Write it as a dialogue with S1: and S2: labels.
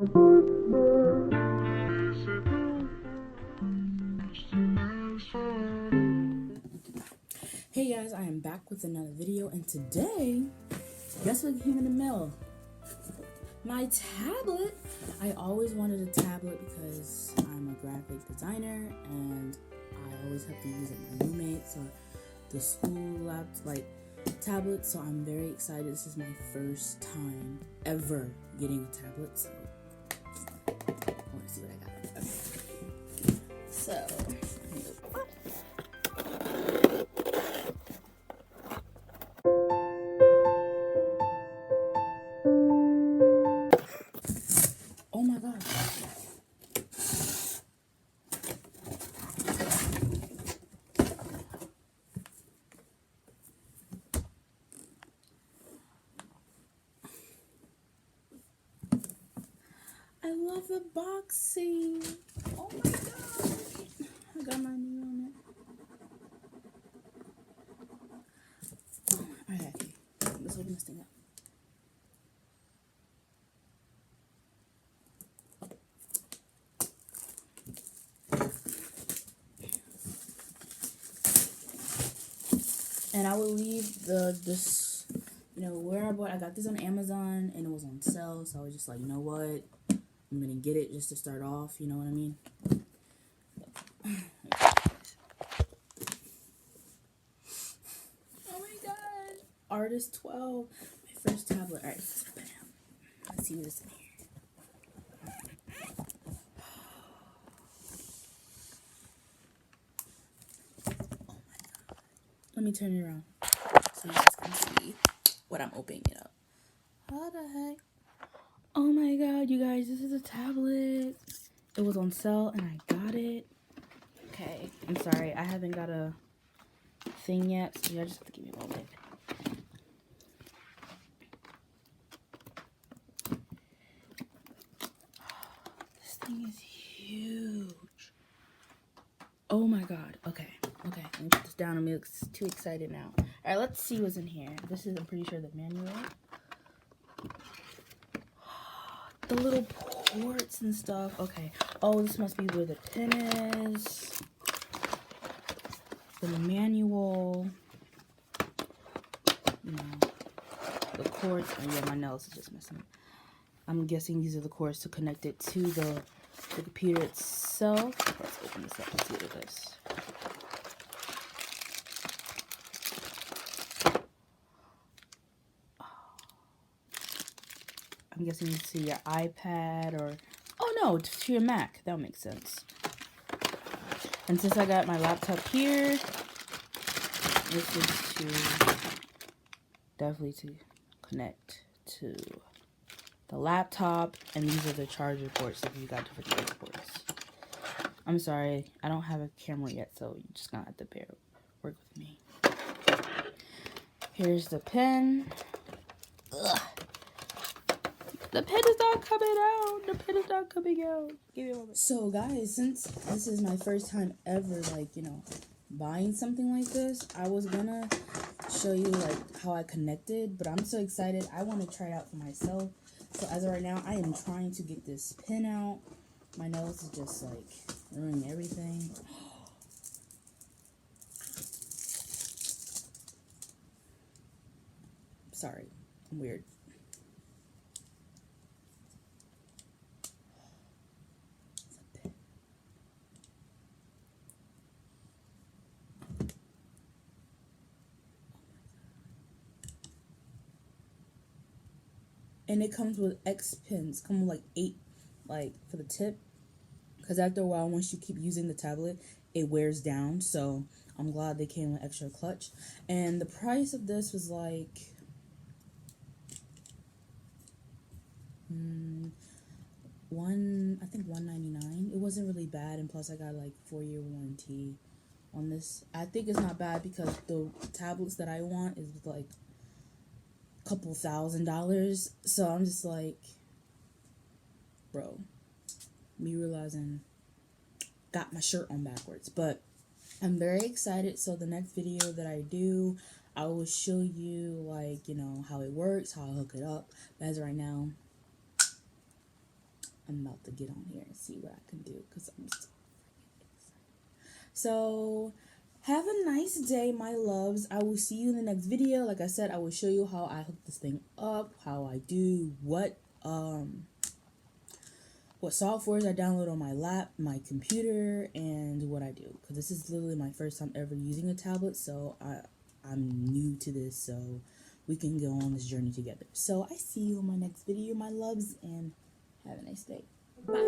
S1: Hey guys, I am back with another video, and today, guess what came in the mail? My tablet! I always wanted a tablet because I'm a graphic designer and I always have to use it with my roommates or the school tablet, so I'm very excited. This is my first time ever getting a tablet, so I want to see what I got. Okay. So, oh my god. I love the boxing. Oh my god. I got my name on it. Alright, let's open this thing up. And I will leave this, where I got this on Amazon and it was on sale, so I was just like, you know what? I'm gonna get it just to start off, you know what I mean? Oh my god. Artist 12. My first tablet. Alright, let's open it up. Let's see what's in here. Oh my god. Let me turn it around so you guys can see what I'm opening it up. How the heck? Oh my god, you guys, this is a tablet. It was on sale and I got it. Okay, I'm sorry, I haven't got a thing yet, so you just have to give me a moment. This thing is huge. Oh my god. Okay, let me put this down. I'm too excited now. Alright, let's see what's in here. This is, I'm pretty sure, the manual. The little ports and stuff. Okay. Oh, this must be where the pin is. The manual. The cords. Oh yeah, my nails are just messing up. I'm guessing these are the cords to connect it to the computer itself. Let's open this up and see what it is. I'm guessing it's to your iPad or... Oh no, to your Mac. That makes sense. And since I got my laptop here, this is definitely to connect to the laptop, and these are the charger ports if you got different charger ports. I'm sorry, I don't have a camera yet, so you're just gonna have to work with me. Here's the pen. Ugh. The pen is not coming out. The pen is not coming out. Give me a moment. So guys, since this is my first time ever, buying something like this, I was gonna show you how I connected, but I'm so excited. I want to try it out for myself. So as of right now, I am trying to get this pin out. My nose is just ruining everything. Sorry, I'm weird. And it comes with X pins. Come with 8, for the tip. Because after a while, once you keep using the tablet, it wears down. So I'm glad they came with extra clutch. And the price of this was I think $199. It wasn't really bad, and plus I got 4-year warranty on this. I think it's not bad because the tablets that I want is couple $1,000. So I'm just bro, me realizing got my shirt on backwards. But I'm very excited. So the next video that I do, I will show you how it works, how I hook it up. But as right now, I'm about to get on here and see what I can do because I'm so freaking excited. So have a nice day, my loves. I will see you in the next video. Like I said, I will show you how I hook this thing up, how I do what softwares I download on my computer, and what I do. Because this is literally my first time ever using a tablet, so I'm new to this, so we can go on this journey together. So I see you in my next video, my loves, and have a nice day. Bye.